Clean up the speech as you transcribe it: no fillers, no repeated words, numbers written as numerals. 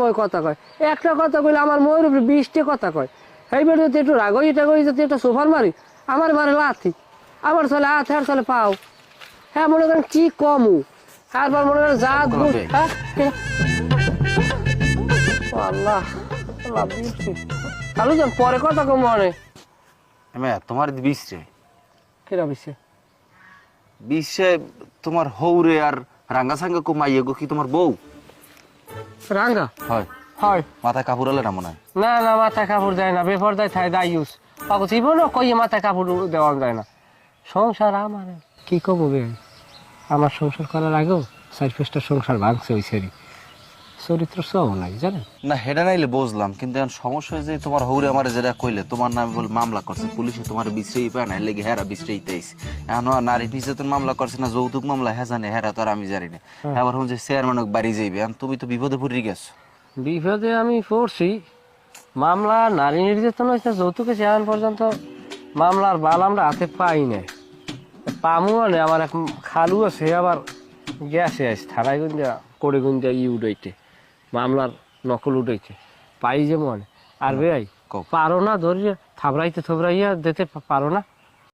মই কথা কয়, একটা কথা কইলে আমার ময়ের উপরে 20টা কথা কয়। এইবার যদি একটু রাগই এটা করি যদি একটা সোফার মারি, আমার মারে লাথি, আমার চলে হাত আর চলে পাও। হ্যাঁ মনে করেন কি কমু, তারপর মনে করেন জাত গুণ। হ্যাঁ আল্লাহ আল্লাহ বৃষ্টি চালু যান, পরে কথা কম মনে তোমার বিশ্বে কিরা বিশ্বে বিশ্বে তোমার হৌরে আর রাঙ্গা সাঙ্গা কমাইয়ে গো কি তোমার বউ? রাঙ্গা হয় হয় মাথায় কাপড় হলে না মনে হয়? না না মাথায় কাপড় দেয় না, বেপরদায় থাই দায়ুস পাবো জীবনও কইয়ে মাথায় কাপড় দেওয়া যায় না। সংসার আমার কি কবো বে, আমার সংসার করার আগেও 4-5টা সংসার ভাঙছে ওই সেরি, চরিত্র সব নাই জানেন। না হেডা নাইলে বুঝলাম, কিন্তু এখন সমস্যা হয়েছে তোমার হৌরে আমার যেটা কইলে তোমার নামে বলে মামলা করছে পুলিশে, তোমার বিশ্রেই পায় না, লেগে হেরা বিশ্রেইতে আইছে। এখন নারী নির্যাতন মামলা করছে না যৌতুক মামলা, হ্যাঁ জানে হেরা তো আর আমি জানি না। এবার হচ্ছে চেয়ারম্যান বাড়ি যাইবে, এখন তুমি তো বিপদে পড়ে গেছো। বিপদে আমি পড়ছি, মামলা নারী নির্যাতন হয়েছে যৌতুকে এখন পর্যন্ত মামলার বাল আমরা হাতে পাই না, পামু মানে আমার এক খালু আছে আবার গেছে আস থানায় গুঞ্জা করে গুঞ্জা উঠাইতে মামলার নকল উঠাইতে পাই যে মনে আর বেআই পারো না ধরিয়ে থাবড়াইতে থবড়াইয়া দিতে পারো না।